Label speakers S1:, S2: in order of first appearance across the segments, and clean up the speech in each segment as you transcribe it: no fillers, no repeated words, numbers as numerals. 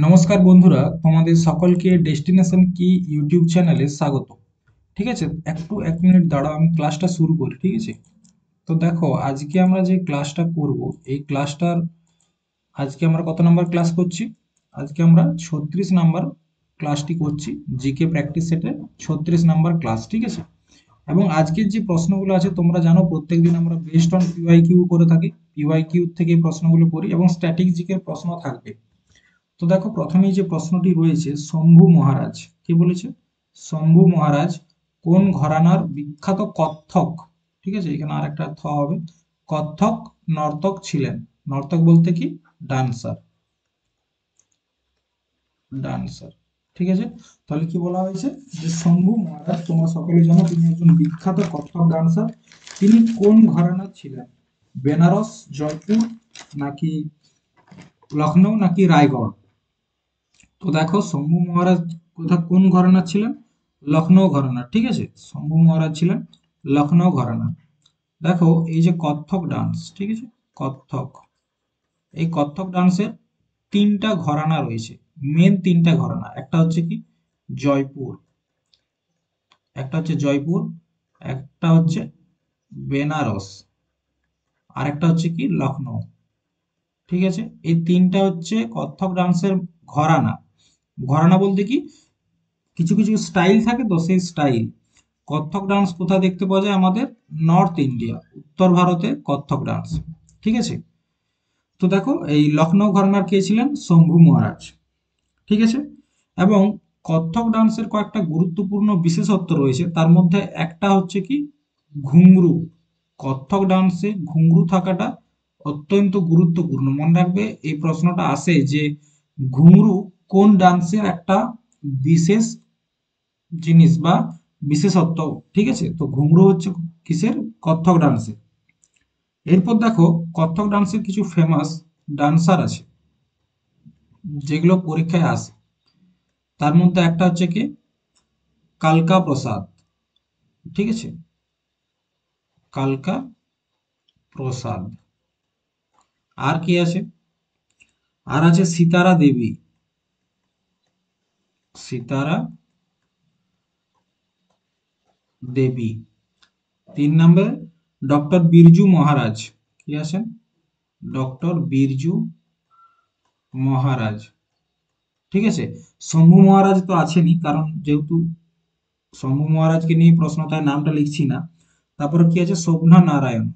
S1: নমস্কার বন্ধুরা, তোমাদের সকলকে ডেস্টিনেশন কি ইউটিউব চ্যানেলে স্বাগত। ঠিক আছে, একটু 1 মিনিট দাঁড়াও, আমি ক্লাসটা শুরু করি। ঠিক আছে, তো দেখো আজকে আমরা যে ক্লাসটা করব, এই ক্লাসটার আজকে আমরা কত নাম্বার ক্লাস করছি? আজকে আমরা 36 নাম্বার ক্লাসটি করছি। জিকে প্র্যাকটিস সেটে 36 নাম্বার ক্লাস। ঠিক আছে, এবং আজকের যে প্রশ্নগুলো আছে তোমরা জানো প্রত্যেকদিন আমরা বেস্ট অন পিওয়াই কিউ করে থাকি। পিওয়াই কিউ থেকে এই প্রশ্নগুলো করি এবং স্ট্যাটিক জিকের প্রশ্ন থাকবে। তো দেখো প্রথমেই যে প্রশ্নটি রয়েছে, শম্ভু মহারাজ কে বলেছে? শম্ভু মহারাজ কোন ঘরানার বিখ্যাত কত্থক, ঠিক আছে, এখানে আর একটা থ হবে, কত্থক নর্তক ছিলেন? নর্তক বলতে কি? Dancer, dancer. ঠিক আছে, তাহলে কি বলা হয়েছে যে শম্ভু মহারাজ, তোমরা সকলে জানো তিনি একজন বিখ্যাত কত্থক ডান্সার। তিনি কোন ঘরানার ছিলেন? বেনারস, জয়পুর, নাকি লখনৌ, নাকি রায়গড়? তো দেখো শম্ভু মহারাজ কোন ঘরানার ছিলেন? লখনৌ ঘরানার। ঠিক আছে, শম্ভু মহারাজ ছিলেন লখনৌ ঘরানার। দেখো এই যে কত্থক ডান্স, ঠিক আছে, কত্থক, এই কত্থক ডান্সের তিনটা ঘরানা রয়েছে। মেন তিনটা ঘরানা, একটা হচ্ছে কি জয়পুর, একটা হচ্ছে জয়পুর, একটা হচ্ছে বেনারস, আর একটা হচ্ছে কি লখনৌ। ঠিক আছে, এই তিনটা হচ্ছে কত্থক ডান্সের ঘরানা। ঘরানা বলতে কি, কিছু কিছু স্টাইল থাকে, তো সেই স্টাইল। কত্থক ডান্স কোথায় দেখতে পাওয়া যায়? আমাদের নর্থ ইন্ডিয়া, উত্তর ভারতে কত্থক ডান্স। ঠিক আছে, তো দেখো এই লখনৌ ঘরানার কে ছিলেন? শম্ভু মহারাজ। ঠিক আছে, এবং কত্থক ডান্সের কয়েকটা গুরুত্বপূর্ণ বিশেষত্ব রয়েছে, তার মধ্যে একটা হচ্ছে কি ঘুংরু। কত্থক ডান্সে ঘুংরু থাকাটা অত্যন্ত গুরুত্বপূর্ণ। মনে রাখবে, এই প্রশ্নটা আসে যে ঘুংরু কোন ডান্সের একটা বিশেষ জিনিস বা বিশেষত্ব। ঠিক আছে, তো ঘুঙরু হচ্ছে কিসের? কত্থক ডান্সের। এরপর দেখো কত্থক ডান্সের কিছু ফেমাস ডান্সার আছে যেগুলো পরীক্ষায় আসে। তার মধ্যে একটা হচ্ছে কি কালকা প্রসাদ। ঠিক আছে, কালকা প্রসাদ। আর কি আছে? আর আছে সিতারা দেবী, সিতারা দেবী। 3 নম্বরে ডক্টর বিরজু মহারাজ। কি আছেন? ডক্টর বিরজু মহারাজ। ঠিক আছে, শম্ভু মহারাজ তো আছেনই, কারণ যেহেতু শম্ভু মহারাজকে নিয়ে প্রশ্ন, তাই নামটা লিখছি না। তারপরে কি আছে? শোভনা নারায়ণ,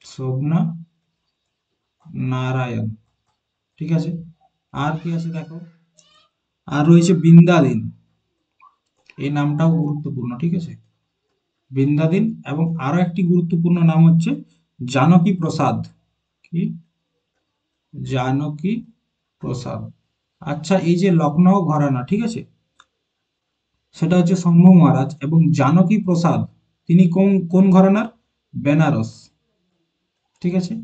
S1: শোভনা নারায়ণ। ঠিক আছে, আর কি আছে দেখো, আর রয়েছে বৃন্দাদিন, এই নামটাও গুরুত্বপূর্ণ। ঠিক আছে, বৃন্দাদিন। এবং আরো একটি গুরুত্বপূর্ণ নাম হচ্ছে জানকী প্রসাদ। কি? জানকী প্রসাদ। আচ্ছা, এই যে লখনৌ ঘরানা, ঠিক আছে, সেটা হচ্ছে শম্ভু মহারাজ, এবং জানকী প্রসাদ তিনি কোন কোন ঘরানার? বেনারস। ঠিক আছে,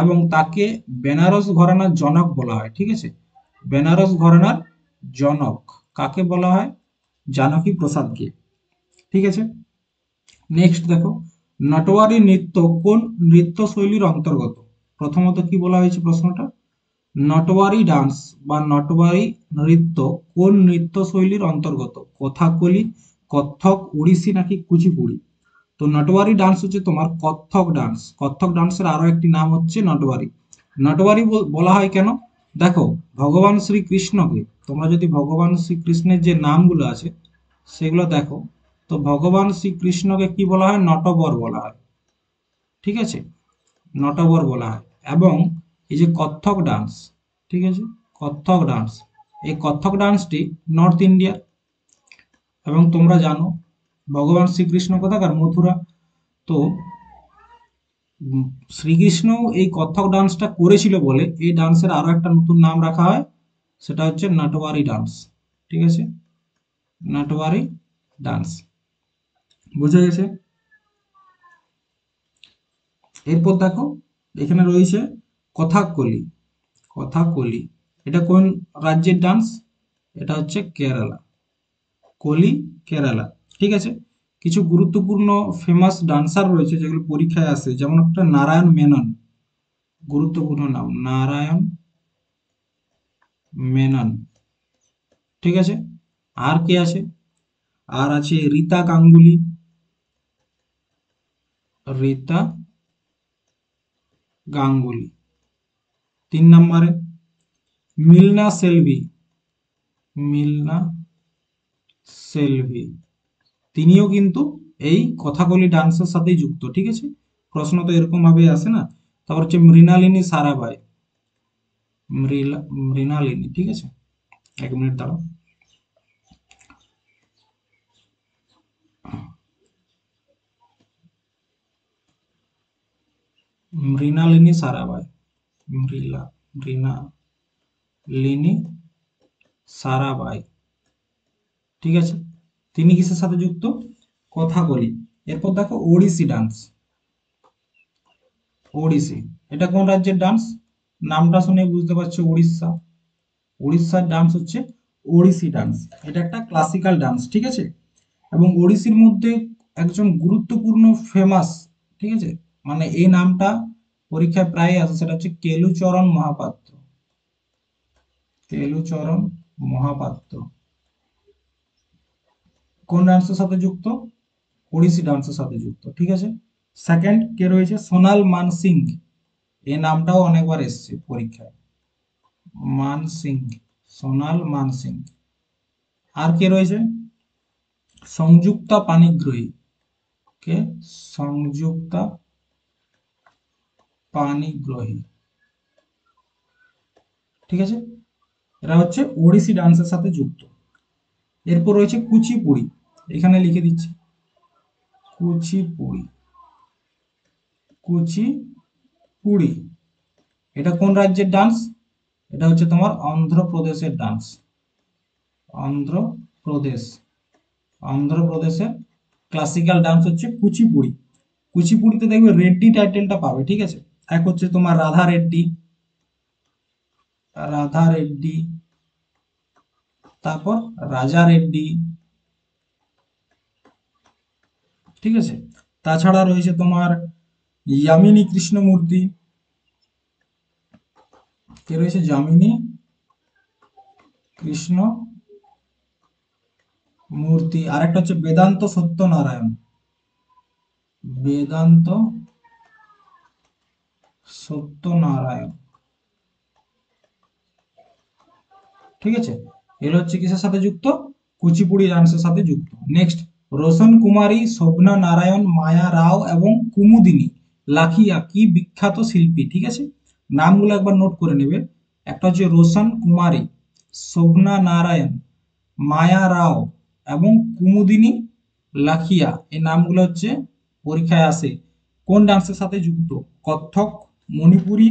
S1: এবং তাকে বেনারস ঘরানার জনক বলা হয়। ঠিক আছে, বেনারস ঘরানার জনক কাকে বলা হয়? জানকী প্রসাদকে। ঠিক আছে, নেক্সট দেখো, নটওয়ারি নৃত্য কোন নৃত্য শৈলীর অন্তর্গত? প্রথমত কি বলা হয়েছে প্রশ্নটা? নটওয়ারি ডান্স বা নটওয়ারি নৃত্য কোন নৃত্য শৈলীর অন্তর্গত? কথাকলি, কত্থক, ওড়িশি, নাকি কুচিপুড়ি? তো নটওয়ারি ডান্স হচ্ছে তোমার কত্থক ডান্স। কত্থক ডান্সের আরো একটি নাম হচ্ছে নটওয়ারি। নটওয়ারি বলা হয় কেন? দেখো, ভগবান শ্রীকৃষ্ণকে, তোমরা যদি ভগবান শ্রীকৃষ্ণের যে নামগুলো আছে সেগুলো দেখো, তো ভগবান শ্রীকৃষ্ণকে কি বলা হয়? নটবর বলা হয়। ঠিক আছে, নটবর বলা হয়। এবং এই যে কত্থক ডান্স, ঠিক আছে, কত্থক ডান্স, এই কত্থক ডান্সটি নর্থ ইন্ডিয়া। এবং তোমরা জানো ভগবান শ্রীকৃষ্ণ কোথাকার? মথুরা। তো উম, শ্রীকৃষ্ণ এই কত্থক ডান্সটা করেছিল বলে এই ডান্সের আরো একটা নতুন নাম রাখা হয়, সেটা হচ্ছে নাটওয়ারি ডান্স। ঠিক আছে, নাটওয়ারি ডান্স। বুঝে গেছে? এরপর দেখো এখানে রয়েছে কথাকলি। কথাকলি এটা কোন রাজ্যের ডান্স? এটা হচ্ছে কেরালা, কলি, কেরালা। ঠিক আছে, কিছু গুরুত্বপূর্ণ ফেমাস ডান্সার রয়েছে যেগুলো পরীক্ষায় আসে, যেমন একটা নারায়ণ মেনন, গুরুত্বপূর্ণ নাম নারায়ণ মেনন। ঠিক আছে, আর কে আছে? আর আছে রীতা গাঙ্গুলি, রীতা গাঙ্গুলি। 3 নম্বরে মিলনা সেলভি, মিলনা সেলভি, তিনিও কিন্তু এই কথাকলি ডান্সের সাথেই যুক্ত। ঠিক আছে, প্রশ্ন তো এরকম ভাবে আসে না। তারপর হচ্ছে মৃণালিনী সারাভাই, মৃণালিনী। ঠিক আছে, 1 মিনিট দাঁড়াও। মৃণালিনী সারাভাই, মৃণালিনী সারাভাই। ঠিক আছে, তিনি কিসের সাথে যুক্ত? কথাকলি। এরপর দেখো ওড়িশি ডান্স, ওড়িশি, এটা কোন রাজ্যের ডান্স? নামটা শুনে বুঝতে পারছো, উড়িষ্যা। উড়িষ্যার ডান্স হচ্ছে ওড়িশি ডান্স। এটা একটা ক্লাসিক্যাল ডান্স। ঠিক আছে, এবং ওড়িশির মধ্যে একজন গুরুত্বপূর্ণ ফেমাস, ঠিক আছে, মানে এই নামটা পরীক্ষায় প্রায় আসে, সেটা হচ্ছে কেলুচরণ মহাপাত্র। কেলুচরণ মহাপাত্র কোন ডান্সের সাথে যুক্ত? ওড়িশি ডান্সের সাথে যুক্ত। ঠিক আছে, সেকেন্ড কে রয়েছে? সোনাল মানসিং, এই নামটাও অনেকবার এসছে পরীক্ষায়, মানসিং, সোনাল মানসিং। আর কে রয়েছে? সংযুক্তা পানিগ্রাহী, কে? সংযুক্তা পানিগ্রাহী। ঠিক আছে, এরা হচ্ছে ওড়িশি ডান্সের সাথে যুক্ত। এরপর রয়েছে কুচিপুড়ি, এখানে লিখে দিচ্ছি কুচিপুড়ি, কুচিপুড়ি। এটা কোন রাজ্যের ডান্স? এটা হচ্ছে তোমার অন্ধ্রপ্রদেশের ডান্স, অন্ধ্রপ্রদেশ, অন্ধ্রপ্রদেশের ক্লাসিক্যাল ডান্স হচ্ছে কুচিপুড়ি। কুচিপুড়িতে দেখবে রেড্ডি টাইটেলটা পাবে। ঠিক আছে, এক হচ্ছে তোমার রাধা রেড্ডি, রাধা রেড্ডি, তারপর রাজা রেড্ডি। ঠিক আছে, তাছাড়া রয়েছে তোমার যামিনী কৃষ্ণমূর্তি, কে রয়েছে? যামিনী কৃষ্ণ মূর্তি। আরেকটা হচ্ছে বেদান্ত সত্যনারায়ণ, বেদান্ত সত্যনারায়ণ। ঠিক আছে, এগুলো হচ্ছে কিসের সাথে যুক্ত? কুচিপুড়ি ডান্সের সাথে যুক্ত। নেক্সট, রোশন কুমারী, শোভনা নারায়ণ, মায়া রাও এবং কুমুদিনী লাখিয়া কি বিখ্যাত শিল্পী? ঠিক আছে, নামগুলো একবার নোট করে নেবে। একটা হচ্ছে রোশন কুমারী, শোভনা নারায়ণ, মায়া রাও এবং কুমুদিনী লাখিয়া। এই নামগুলো হচ্ছে পরীক্ষায় আসে। কোন ডান্সের সাথে যুক্ত? কত্থক, মণিপুরি,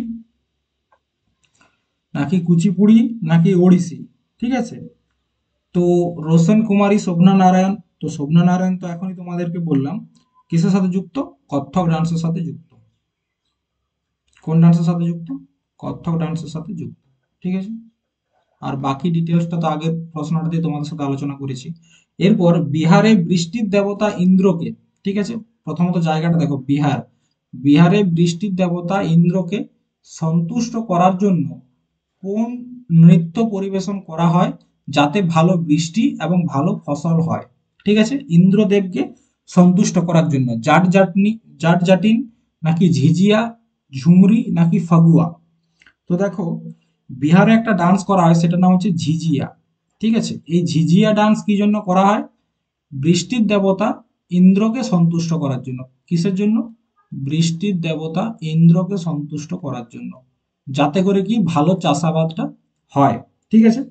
S1: নাকি কুচিপুড়ি, নাকি ওড়িশি? ঠিক আছে, তো রোশন কুমারী, শোভনা নারায়ণ, তো শোভনা নারায়ণ তো এখনই তোমাদেরকে বললাম কিসের সাথে যুক্ত? কত্থক ডান্সের সাথে যুক্ত। কোন ডান্সের সাথে যুক্ত? কত্থক ডান্সের সাথে যুক্ত। ঠিক আছে, আর বাকি ডিটেলসটা তো আগের প্রশ্নটাতে তোমাদের সাথে আলোচনা করেছি। এরপর বিহারে বৃষ্টির দেবতা ইন্দ্রকে, ঠিক আছে, প্রথমত জায়গাটা দেখো, বিহার, বিহারে বৃষ্টির দেবতা ইন্দ্রকে সন্তুষ্ট করার জন্য কোন নৃত্য পরিবেশন করা হয় যাতে ভালো বৃষ্টি এবং ভালো ফসল হয়? ঠিক আছে, ইন্দ্রদেবকে সন্তুষ্ট করার জন্য জাট জাটিন, নাকি ঝিঝিয়া, ঝুমরি, নাকি ফাগুয়া? তো দেখো, বিহারে একটা ডান্স করা হয়, সেটার নাম হচ্ছে ঝিঝিয়া। ঠিক আছে, এই ঝিঝিয়া ডান্স কি জন্য করা হয়? বৃষ্টির দেবতা ইন্দ্রকে সন্তুষ্ট করার জন্য। কিসের জন্য? বৃষ্টির দেবতা ইন্দ্রকে সন্তুষ্ট করার জন্য, যাতে করে কি ভালো চাষাবাদটা হয়। ঠিক আছে,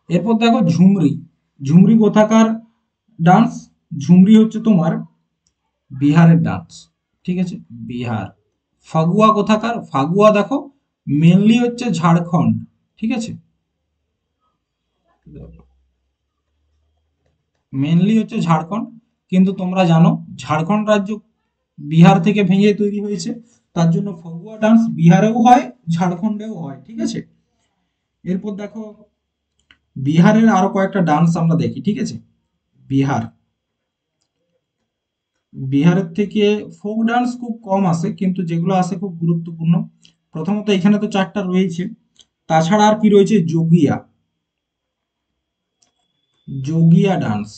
S1: এরপর দেখো ঝুমরি, ঝুমরি কোথাকার ডান্স? ঝুমরি হচ্ছে তোমার বিহারের ডান্স। ঠিক আছে, বিহার। ফাগুয়া কোথাকার? ফাগুয়া দেখো মেনলি হচ্ছে ঝাড়খণ্ড। ঠিক আছে, মেনলি হচ্ছে ঝাড়খণ্ড, কিন্তু তোমরা জানো ঝাড়খণ্ড রাজ্য বিহার থেকে ভেঙে তৈরি হয়েছে, তার জন্য ফগুয়া ডান্স বিহারেও হয়, ঝাড়খণ্ডেও হয়। ঠিক আছে, এরপর দেখো বিহারের আরো কয়েকটা ডান্স আমরা দেখি। ঠিক আছে, বিহার, বিহারের থেকে ফোক ডান্স খুব কম আসে, কিন্তু যেগুলো আসে খুব গুরুত্বপূর্ণ। প্রথমত এখানে তো 4টা রয়েছে, তাছাড়া আর কি রয়েছে, যোগিয়া, যোগিয়া ডান্স।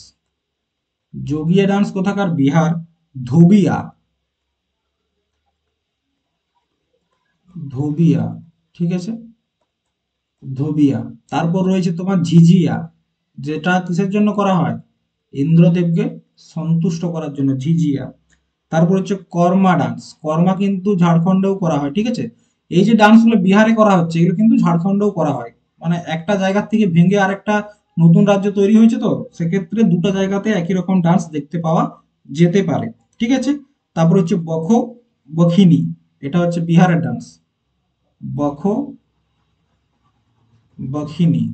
S1: যোগিয়া ডান্স কোথাকার, বিহার। ধোবিয়া, ধোবিয়া, ঠিক আছে, ধোবিয়া। তারপর রয়েছে তোমার ঝিঝিয়া, যেটা কিসের জন্য করা হয়, ইন্দ্রদেবকে সন্তুষ্ট করার জন্য, ঝিঝিয়া। তারপর হচ্ছে কর্মা ডান্স, কর্মা কিন্তু ঝাড়খণ্ডেও করা হয়, ঠিক আছে। এই যে ডান্সগুলো বিহারে করা হচ্ছে, এগুলো কিন্তু ঝাড়খণ্ডেও করা হয়। মানে একটা জায়গার থেকে ভেঙে আরেকটা নতুন রাজ্য তৈরি হয়েছে, তো সেক্ষেত্রে দুটো জায়গাতে একই রকম ডান্স দেখতে পাওয়া যেতে পারে, ঠিক আছে। তারপর হচ্ছে বখো বখিনী, এটা হচ্ছে বিহারের ডান্স, বখো বখিনী,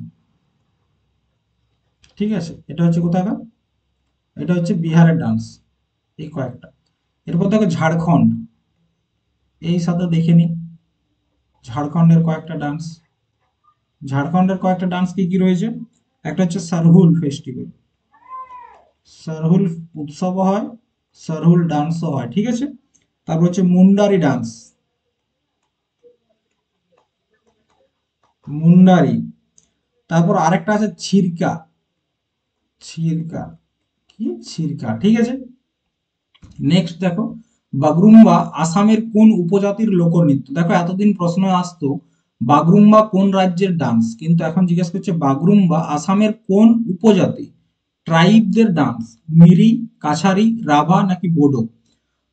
S1: ঠিক আছে। এটা হচ্ছে কোথাকার, এটা হচ্ছে বিহারের ডান্স। এই কয়েকটা। এরপর দেখো ঝাড়খণ্ড, এই সাথে দেখে নি ঝাড়খণ্ডের কয়েকটা ডান্স। ঝাড়খণ্ডের কয়েকটা ডান্স কি কি রয়েছে, একটা হচ্ছে সরহুল ফেস্টিভ্যাল, সরহুল উৎসবও হয়, সরহুল ডান্সও হয়, ঠিক আছে। তারপর হচ্ছে মুন্ডারি ডান্স, মুন্ডারি। তারপর আরেকটা আছে ছিরকা, ছিরকা, কি ছিরকা, ঠিক আছে। নেক্সট দেখো বাগরুম্বা আসামের কোন উপজাতির লোকনৃত্য। দেখো এতদিন প্রশ্ন আসতো বাগরুম্বা কোন রাজ্যের ডান্স, কিন্তু এখন জিজ্ঞেস করছে বাগরুম্বা আসামের কোন উপজাতি, ট্রাইবদের ডান্স, মিরি, কাছারি, রাভা নাকি বোডো।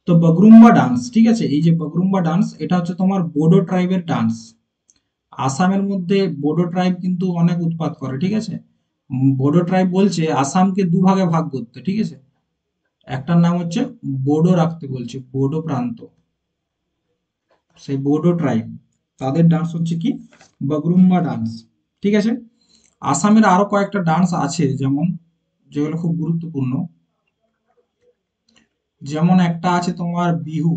S1: তো বাগরুম্বা ডান্স, ঠিক আছে, এই যে বাগরুম্বা ডান্স, এটা হচ্ছে তোমার বোডো ট্রাইবের ডান্স। আসামের মধ্যে বোডো ট্রাইব কিন্তু অনেক উৎপাত করে, ঠিক আছে। বোডো ট্রাইব বলছে আসামকে দুভাগে ভাগ করতে, ঠিক আছে। একটার নাম হচ্ছে বোডো রাখতে বলছে, বোডো প্রান্ত, সেই বোডো ট্রাইব, তাদের ডান্স হচ্ছে কি বাগরুম্বা ডান্স, ঠিক আছে। আসামের আরো কয়েকটা ডান্স আছে, যেমন যেগুলো খুব গুরুত্বপূর্ণ, যেমন একটা আছে তোমার বিহু,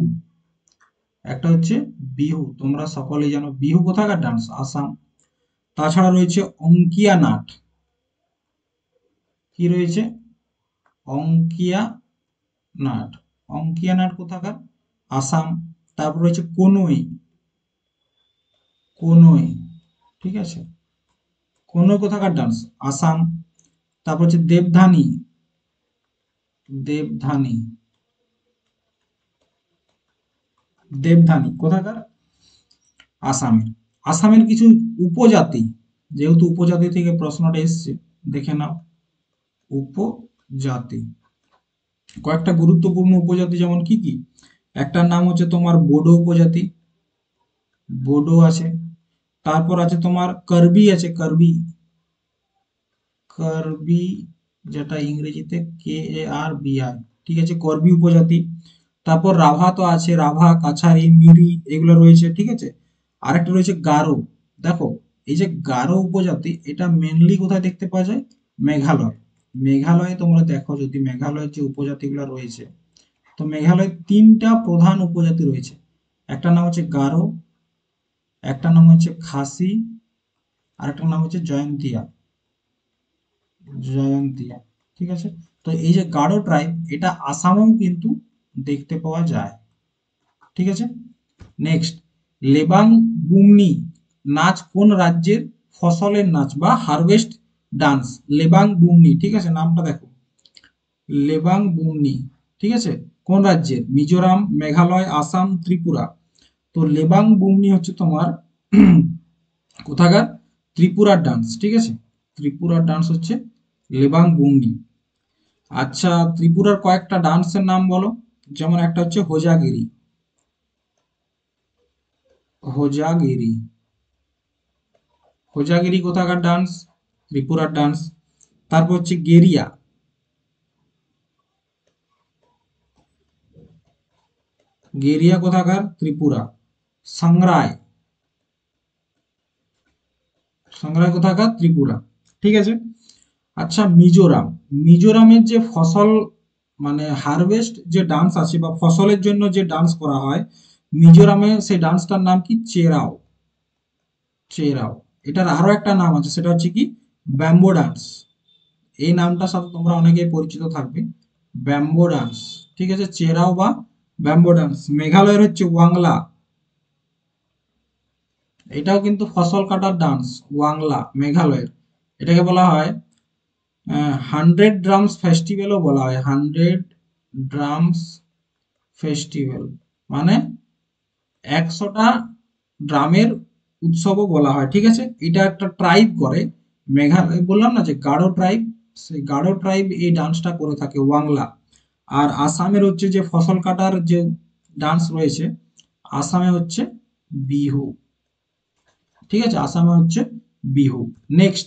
S1: একটা হচ্ছে বিহু, তোমরা সকলেই জানো বিহু কোথাকার ডান্স, আসাম। তাছাড়া রয়েছে অঙ্কিয়া নাট, কি রয়েছে, অঙ্কিয়া নাট, অঙ্কিয়া নাট কোথাকার, আসাম। তারপর রয়েছে কোনোই, কোনোই, ঠিক আছে, কোনোই কোথাকার ডান্স, আসাম। তারপর হচ্ছে দেবধানী, দেবধানী, দেবধানী কোথাকার, আসামের। আসামের কিছু উপজাতি, যেহেতু উপজাতি থেকে প্রশ্নটা এসছে, দেখে নাও উপজাতি, কয়েকটা গুরুত্বপূর্ণ উপজাতি যেমন কি কি, একটার নাম হচ্ছে তোমার বোডো উপজাতি, বোডো আছে। তারপর আছে তোমার কার্বি আছে, কার্বি, কার্বি, যেটা ইংরেজিতে KARBI, ঠিক আছে, কর্বি উপজাতি। তারপর রাভা তো আছে, রাভা, কাছারি, মিরি, এগুলো রয়েছে, ঠিক আছে। আরেকটা রয়েছে গারো। দেখো এই যে গারো উপজাতি, এটা মেনলি কোথায় দেখতে পাওয়া যায়, মেঘালয়। মেঘালয়ে তোমরা দেখো, যদি মেঘালয়ের যে উপজাতিগুলো রয়েছে, তো মেঘালয়ে তিনটা প্রধান উপজাতি রয়েছে, একটা নাম হচ্ছে গারো, একটা নাম হচ্ছে খাসি, আর একটা নাম হচ্ছে জয়ন্তিয়া, জয়ন্তিয়া, ঠিক আছে। তো এই যে গারো ট্রাইব, এটা আসামেও কিন্তু দেখতে পাওয়া যায়, ঠিক আছে। নেক্সট লেবাং বুমনি নাচ কোন রাজ্যের ফসলের নাচ বা হারভেস্ট ডান্স, লেবাং বুমনি, ঠিক আছে, নামটা দেখো, লেবাং বুমনি, ঠিক আছে, কোন রাজ্যের, মিজোরাম, মেঘালয়, আসাম, ত্রিপুরা। তো লেবাং বুমনি হচ্ছে তোমার কোথাকার, ত্রিপুরার ডান্স, ঠিক আছে, ত্রিপুরার ডান্স হচ্ছে লেবাং বুমনি। আচ্ছা ত্রিপুরার কয়েকটা ডান্সের নাম বলো, যেমন একটা হচ্ছে হোজাগিরি, হোজাগিরি, হোজাগিরি কোথাকার ডান্স, ত্রিপুরার ডান্স। তারপর হচ্ছে গেরিয়া, গেরিয়া কোথাকার, ত্রিপুরা। সাংরাই, সাংরাই কোথাকার, ত্রিপুরা, ঠিক আছে। আচ্ছা মিজোরাম, মিজোরামের যে ফসল মানে হারভেস্ট যে ডান্স আছে বা ফসলের জন্য যে ডান্স করা হয়, মিজোরামে সেই ডান্সটার নাম কি, চেরাও, চেরাও। এটার আরো একটা নাম আছে, সেটা হচ্ছে কি ব্যাম্বো ডান্স, এই নামটার সাথে তোমরা অনেকেই পরিচিত থাকবে, ব্যাম্বো ডান্স, ঠিক আছে, চেরাও বা ব্যাম্বো ডান্স। মেঘালয়ের হচ্ছে ওয়াংলা, এটাও কিন্তু ফসল কাটার ডান্স, ওয়াংলা, মেঘালয়ের। এটাকে বলা হয় 100 ড্রামস ফেস্টিভ্যালও বলা হয়, 100 ড্রামস ফেস্টিভ্যাল, মানে 100টা ড্রামের উৎসবও বলা হয়, ঠিক আছে। এটা একটা ট্রাইব করে, মেঘালয় বললাম না যে গারো ট্রাইব, সেই গারো ট্রাইব এই ডান্সটা করে থাকে, ওয়াংলা। আর আসামের হচ্ছে যে ফসল কাটার যে ডান্স রয়েছে, আসামে হচ্ছে বিহু, ঠিক আছে, আসামে হচ্ছে বিহু। নেক্সট,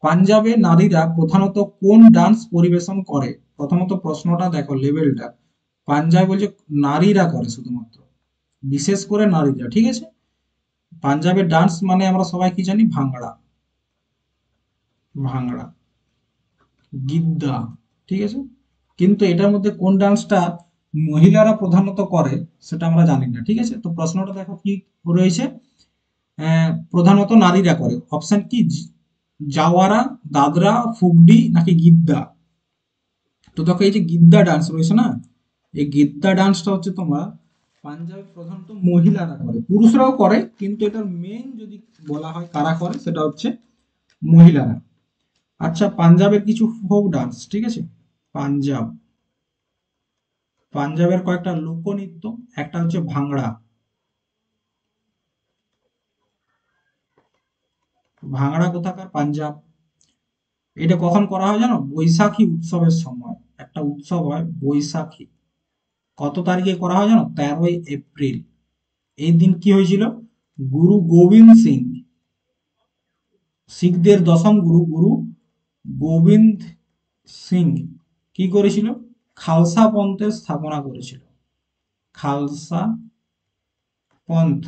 S1: পাঞ্জাবে নারীরা প্রধানত কোন ডান্স পরিবেশন করে? প্রথমত প্রশ্নটা দেখো লেভেলটা, পাঞ্জাবে বলছে নারীরা করে শুধুমাত্র, বিশেষ করে নারীরা, ঠিক আছে। পাঞ্জাবের ডান্স মানে আমরা সবাই কি জানি, ভাংড়া, ভাংড়া, গিদ্দা, ঠিক আছে। কিন্তু এটার মধ্যে কোন ডান্সটা মহিলারা প্রধানত করে সেটা আমরা জানি না, ঠিক আছে। তো প্রশ্নটা দেখো কি রয়েছে, প্রধানত নারীরা করে, অপশন কি জাওয়ারা, দাদরা, ফুগডি নাকি গিদ্দা? তো দেখো এই যে গিদ্দা ডান্স রয়েছে না, এই গিদ্দা ডান্সটা হচ্ছে তোমার পাঞ্জাবে প্রধানত মহিলারা করে, পুরুষরাও করে, কিন্তু এটার মেইন যদি বলা হয় কারা করে সেটা হচ্ছে মহিলারা। আচ্ছা, পাঞ্জাবের কিছু ফোক ডান্স, ঠিক আছে, পাঞ্জাব, পাঞ্জাবের কয়েকটা লোকনৃত্য, একটা হচ্ছে ভাংড়া, ভাংড়া কোথাকার, পাঞ্জাব। এটা কখন করা হয় জানো? বৈশাখী উৎসবের সময় একটা উৎসব হয় বৈশাখী, কত তারিখে করা হয় জানো? 13ই এপ্রিল। এই দিন কি হয়েছিল? গুরু গোবিন্দ সিং, শিখদের দশম গুরু, গুরু গোবিন্দ সিং কি করেছিল? খালসা পন্থের স্থাপনা করেছিল, খালসা পন্থ।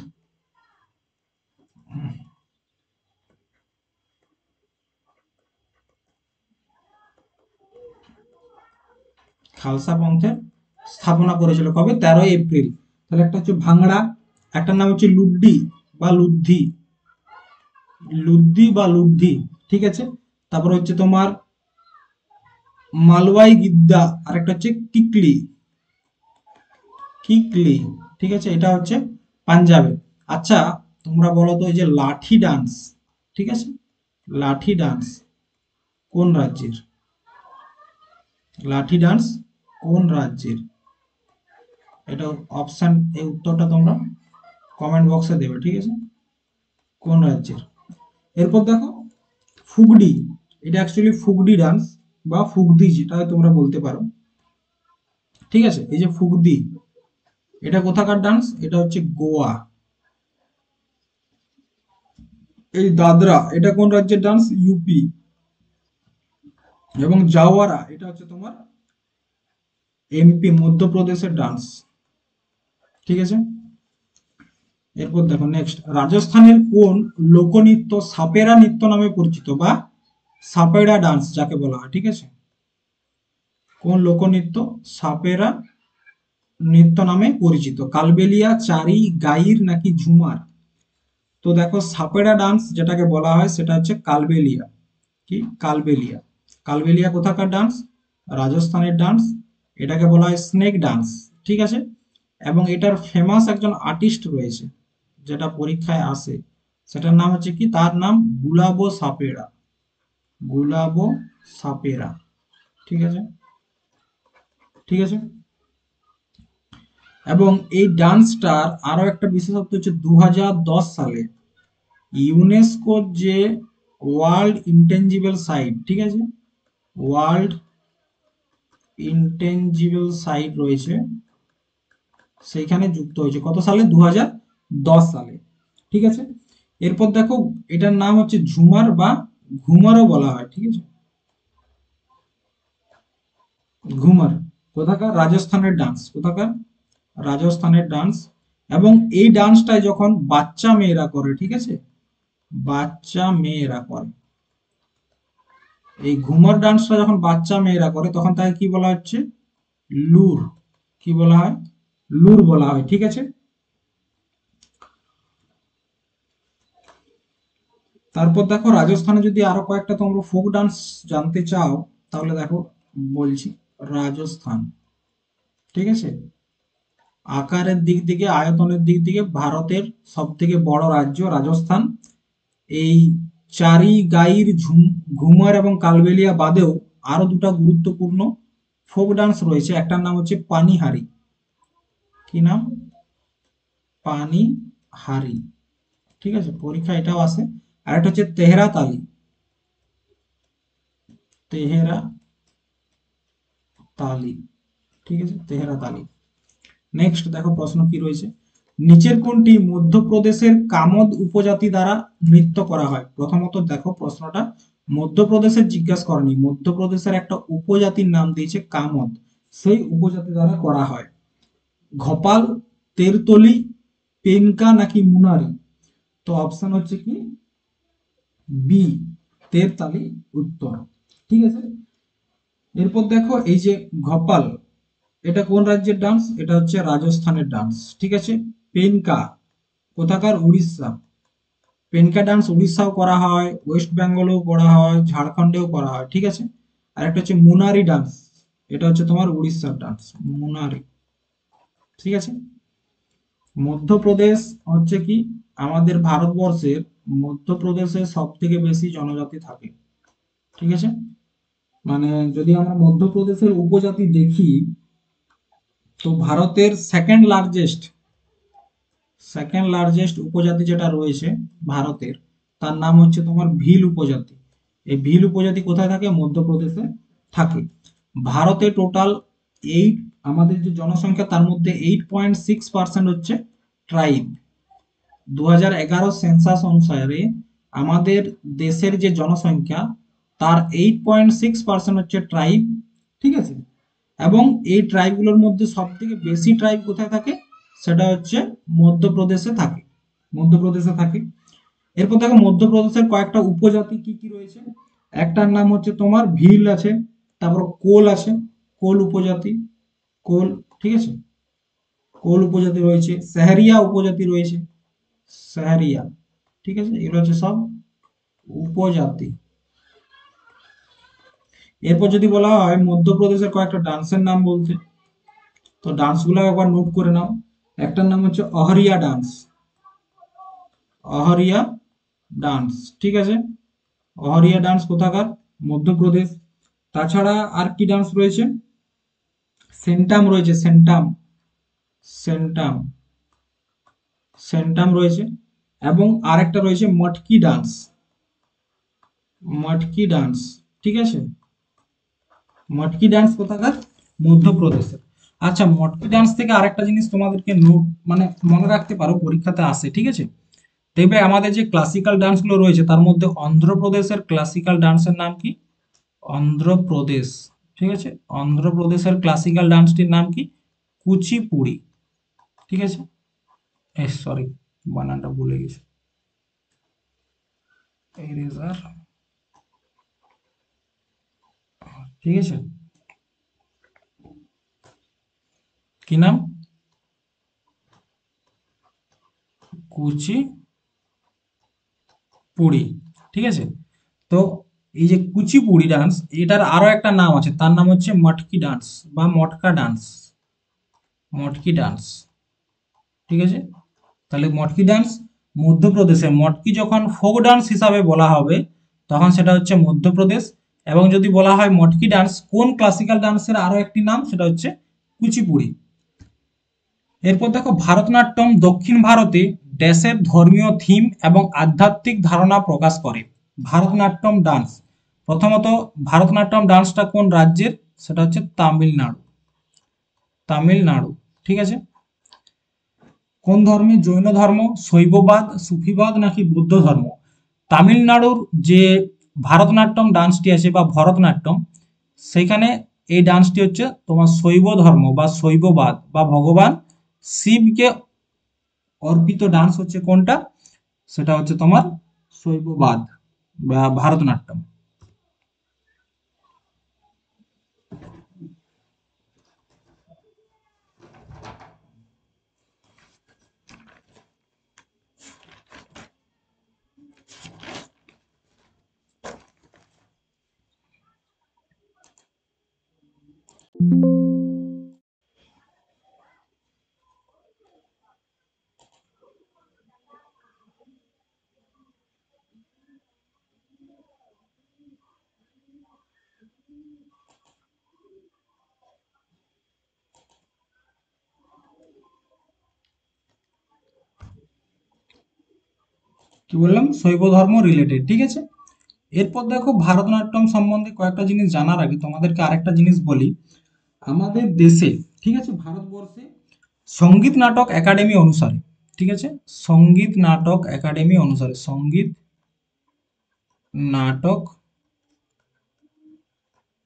S1: খালসা পন্থের স্থাপনা করেছিল কবে? 13ই এপ্রিল। তাহলে একটা হচ্ছে ভাংড়া, একটার নাম হচ্ছে লুড্ডি বা লুদ্ধি, লুদ্ধি বা লুদ্ধি, ঠিক আছে। তারপর হচ্ছে তোমার মালওয়াই গিদ্দা, আর একটা হচ্ছে কিকলি, কিকলি, ঠিক আছে। এটা হচ্ছে পাঞ্জাবে। আচ্ছা, তোমরা বলো তো এই যে লাঠি ডান্স, ঠিক আছে, লাঠি ডান্স কোন রাজ্যের? লাঠি ডান্স কোন রাজ্যের? এটা অপশন, এই উত্তরটা তোমরা কমেন্ট বক্সে দেবে, ঠিক আছে, কোন রাজ্যের। এরপর দেখো ফুগডি, এটা অ্যাকচুয়ালি ফুগডি ডান্স বা ফুগদি যেটা তোমরা বলতে পারো, ঠিক আছে। এই যে ফুগদি, এটা কোথাকার ডান্স? এটা হচ্ছে গোয়া। এই দাদরা, এটা কোন রাজ্যের ডান্স? ইউপি। এবং জাওয়ারা, এটা হচ্ছে তোমার এমপি, মধ্যপ্রদেশের ডান্স, ঠিক আছে। এরপর দেখো নেক্সট, রাজস্থানের কোন লোকনৃত্য সাপেরা নৃত্য নামে পরিচিত, বা সাপেরা ডান্স যাকে বলা হয়, ঠিক আছে। কোন লোকনৃত্য সাপেরা নৃত্য নামে পরিচিত? কালবেলিয়া, চারি, গাইর নাকি ঝুমার? তো দেখো সাপেরা ডান্স যেটাকে বলা হয় সেটা হচ্ছে কালবেলিয়া, কি কালবেলিয়া। কালবেলিয়া কোথাকার ডান্স? রাজস্থানের ডান্স। এটাকে বলা হয় স্নেক ডান্স, ঠিক আছে। এবং এটার ফেমাস একজন আর্টিস্ট রয়েছে যেটা পরীক্ষায় আসে, সেটার নাম হচ্ছে কি, তার নাম গুলাবো সাপেরা, গুলাবো সাপেরা, ঠিক আছে, ঠিক আছে। এবং এই ডান্সটার আরো একটা বিশেষত্ব হচ্ছে 2010 সালে ইউনেস্কোর যে ওয়ার্ল্ড ইনটেনজিবল সাইট, ঠিক আছে, ওয়ার্ল্ড ইনটেনজিবল সাইট রয়েছে, সেইখানে যুক্ত হয়েছে কত সালে? 2010 সালে, ঠিক আছে। এরপর দেখো এটার নাম হচ্ছে ঝুমার বা ঘুমারও বলা হয়, ঠিক আছে, ঘুমার। কোথাকার? রাজস্থানের ডান্স, কোথাকার? রাজস্থানের ডান্স। এবং এই ডান্সটাই যখন বাচ্চা মেয়েরা করে, ঠিক আছে, বাচ্চা মেয়েরা করে, এই ঘুমার ডান্সটা যখন বাচ্চা মেয়েরা করে তখন তাকে কি বলা হচ্ছে? লুর, কি বলা হয়? লুর বলা হয়, ঠিক আছে। তারপর দেখো রাজস্থানে যদি আরো কয়েকটা তোমরা ফোক ডান্স জানতে চাও তাহলে দেখো বলছি, রাজস্থান, ঠিক আছে, আকারের দিক থেকে, আয়তনের দিক থেকে ভারতের সব থেকে বড় রাজ্য রাজস্থান। এই চারি গাইর ঘুমর এবং কালবেলিয়া বাদেও আরো দুটো গুরুত্বপূর্ণ ফোক ডান্স রয়েছে। একটার নাম হচ্ছে পানিহারি। কি নাম? পানিহারি। ঠিক আছে, পরীক্ষা এটাও আসে। আর একটা হচ্ছে তেহরা তালি। তেহরা তালি। ঠিক আছে, তেহরা তালি। নেক্সট দেখো প্রশ্ন কি রয়েছে। নিচের কোনটি মধ্যপ্রদেশের কামদ উপজাতি দ্বারা নৃত্য করা হয়? প্রথমত দেখো প্রশ্নটা মধ্যপ্রদেশের জিজ্ঞাসা করেনি, মধ্যপ্রদেশের একটা উপজাতির নাম দিয়েছে কামদ, সেই উপজাতি দ্বারা করা হয়। ঘপাল, তেরতলি, পেনকা নাকি মুনারি? তো অপশন হচ্ছে কি বি, তেরতালি উত্তর। ঠিক আছে, এরপর দেখো এই যে ঘপাল, এটা কোন রাজ্যের ডান্স? এটা হচ্ছে রাজস্থানের ডান্স। ঠিক আছে, পেনকা কোথাকার? উড়িষ্যা। পেনকা ডান্স উড়িষ্যাও করা হয়, ওয়েস্ট বেঙ্গলেও করা হয়, ঝাড়খণ্ডেও করা হয়। ঠিক আছে, আর একটা হচ্ছে মুনারি ডান্স, এটা হচ্ছে তোমার উড়িষ্যার ডান্স, মুনারি। ঠিক আছে, মধ্যপ্রদেশ হচ্ছে কি আমাদের ভারতবর্ষের, মধ্যপ্রদেশে সব থেকে বেশি জনজাতি থাকে। ঠিক আছে, মানে যদি আমরা মধ্যপ্রদেশের উপজাতি দেখি, তো ভারতের সেকেন্ড লার্জেস্ট উপজাতি যেটা রয়েছে ভারতের, তার নাম হচ্ছে তোমার ভিল উপজাতি। এই ভিল উপজাতি কোথায় থাকে? মধ্যপ্রদেশে থাকে। ভারতে টোটাল এইট, আমাদের যে জনসংখ্যা তার মধ্যে 8.6% হচ্ছে ট্রাইব। 2011 সেন্সাস অনুসারে আমাদের দেশের যে জনসংখ্যা তার 8.6% হচ্ছে ট্রাইব। ঠিক আছে, এবং এই ট্রাইবগুলোর মধ্যে সব থেকে বেশি ট্রাইব কোথায় থাকে? সেটা হচ্ছে মধ্যপ্রদেশে থাকে। মধ্যপ্রদেশে থাকে। এরপর দেখো মধ্যপ্রদেশের কয়েকটা উপজাতি কি কি রয়েছে। একটার নাম হচ্ছে তোমার ভিল আছে, তারপর কোল আছে, কোল উপজাতি, কোল। ঠিক আছে, কোল উপজাতি রয়েছে, সাহারিয়া উপজাতি রয়েছে, সাহারিয়া। ঠিক আছে, এগুলো হচ্ছে সব উপজাতি। এরপর যদি বলা হয় মধ্যপ্রদেশের কয়েকটা ডান্সের নাম বলতে, তো ডান্সগুলো একবার নোট করে নাও। একটার নাম হচ্ছে অহরিয়া ডান্স, অহরিয়া ডান্স। ঠিক আছে, অহরিয়া ডান্স কোথাকার? মধ্যপ্রদেশ। তাছাড়া আর কি ডান্স রয়েছে? সেন্টাম রয়েছে, সেন্টাম, সেন্টাম, সেন্টাম রয়েছে। এবং আরেকটা রয়েছে মটকি ডান্স, মটকি ডান্স। ঠিক আছে, মটকি ডান্স কোথাকার? মধ্যপ্রদেশের। আচ্ছা, মটকি ডান্স থেকে আরেকটা জিনিস তোমাদেরকে নোট মানে মনে রাখতে পারো, পরীক্ষাতে আসে। ঠিক আছে, দেখবে আমাদের যে ক্লাসিক্যাল ডান্সগুলো রয়েছে তার মধ্যে অন্ধ্রপ্রদেশের ক্লাসিক্যাল ডান্সের নাম কি? অন্ধ্রপ্রদেশ। ঠিক আছে, অন্ধ্রপ্রদেশের ক্লাসিক্যাল ডান্সটির নাম কি? কুচিপুড়ি। ঠিক আছে, সরি, বানানটা ভুলে গেছি। এরেজার। ঠিক আছে, কি নাম? কুচিপুড়ি। ঠিক আছে, তো এই যে কুচিপুড়ি ডান্স, এটার আরো একটা নাম আছে, তার নাম হচ্ছে মটকি ডান্স বা মটকা ডান্স, মটকি ডান্স। ঠিক আছে, তাহলে মটকি ডান্স মধ্যপ্রদেশে, মটকি যখন ফোক ডান্স হিসাবে বলা হবে তখন সেটা হচ্ছে মধ্যপ্রদেশ। এবং যদি বলা হয় মটকি ডান্স কোন ক্লাসিক্যাল ডান্সের আরো একটি নাম, সেটা হচ্ছে কুচিপুড়ি। এরপর দেখো ভারতনাট্যম দক্ষিণ ভারতে দেশের ধর্মীয় থিম এবং আধ্যাত্মিক ধারণা প্রকাশ করে। ভারতনাট্যম ডান্স, প্রথমত ভারতনাট্যম ডান্সটা কোন রাজ্যের? সেটা হচ্ছে তামিলনাড়ু, তামিলনাড়ু। ঠিক আছে, কোন ধর্মে? জৈন ধর্ম, শৈববাদ, সুফিবাদ নাকি বৌদ্ধ ধর্ম? তামিলনাড়ুর যে ভারতনাট্যম ডান্সটি আছে বা ভরতনাট্যম, সেখানে এই ডান্সটি হচ্ছে তোমার শৈব ধর্ম বা শৈববাদ বা ভগবান শিবকে অর্পিত ডান্স হচ্ছে কোনটা? সেটা হচ্ছে তোমার শৈববাদ বা ভারতনাট্যম। কি বললাম, শৈব ধর্ম রিলেটেড, ঠিক আছে। এরপর দেখো ভারতনাট্যম সম্বন্ধে কয়েকটা জিনিস জানার আগে তোমাদেরকে আরেকটা জিনিস বলি। আমাদের দেশে, ঠিক আছে, ভারতবর্ষে সঙ্গীত নাটক একাডেমি অনুসারে, ঠিক আছে, সঙ্গীত নাটক একাডেমি অনুসারে, সঙ্গীত নাটক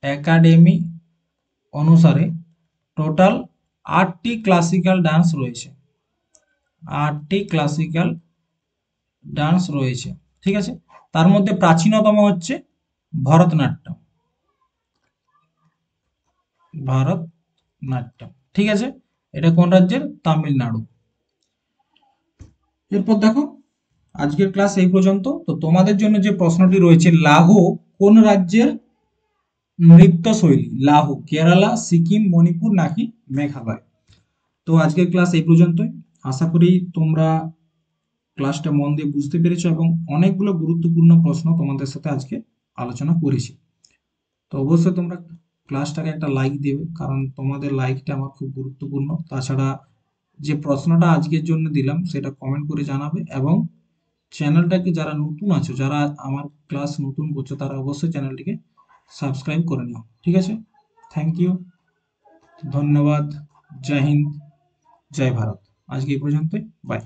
S1: একাডেমি অনুসারে টোটাল 8টি ক্লাসিক্যাল ডান্স রয়েছে, 8টি ক্লাসিক্যাল ডান্স রয়েছে, ঠিক আছে। তার মধ্যে প্রাচীনতম হচ্ছে ভরতনাট্যম, ভারতনাট্যম, ঠিক আছে। এটা কোন রাজ্যের? তামিলনাড়ু। এরপর দেখো আজকের ক্লাস এই পর্যন্ত। তো তোমাদের জন্য যে প্রশ্নটি রয়েছে, লাহো কোন রাজ্যের নৃত্যশৈলী? লাহো কেরালা, সিকিম, মণিপুর নাকি মেঘালয়? তো আজকের ক্লাস এই পর্যন্তই। আশা করি তোমরা ক্লাসটা মন দিয়ে বুঝতে পেরেছো এবং অনেকগুলো গুরুত্বপূর্ণ প্রশ্ন তোমাদের সাথে আজকে আলোচনা করেছি। তো অবশ্যই তোমরা ক্লাসটাকে একটা লাইক দেবে, কারণ তোমাদের লাইকটা আমার খুব গুরুত্বপূর্ণ। তাছাড়া যে প্রশ্নটা আজকের জন্য দিলাম সেটা কমেন্ট করে জানাবে, এবং চ্যানেলটাকে যারা নতুন আছো, যারা আমার ক্লাস নতুন করছো, তারা অবশ্যই চ্যানেলটিকে সাবস্ক্রাইব করে নিও, ঠিক আছে। থ্যাংক ইউ, ধন্যবাদ, জয় হিন্দ, জয় ভারত। আজকে এই পর্যন্তই, বাই।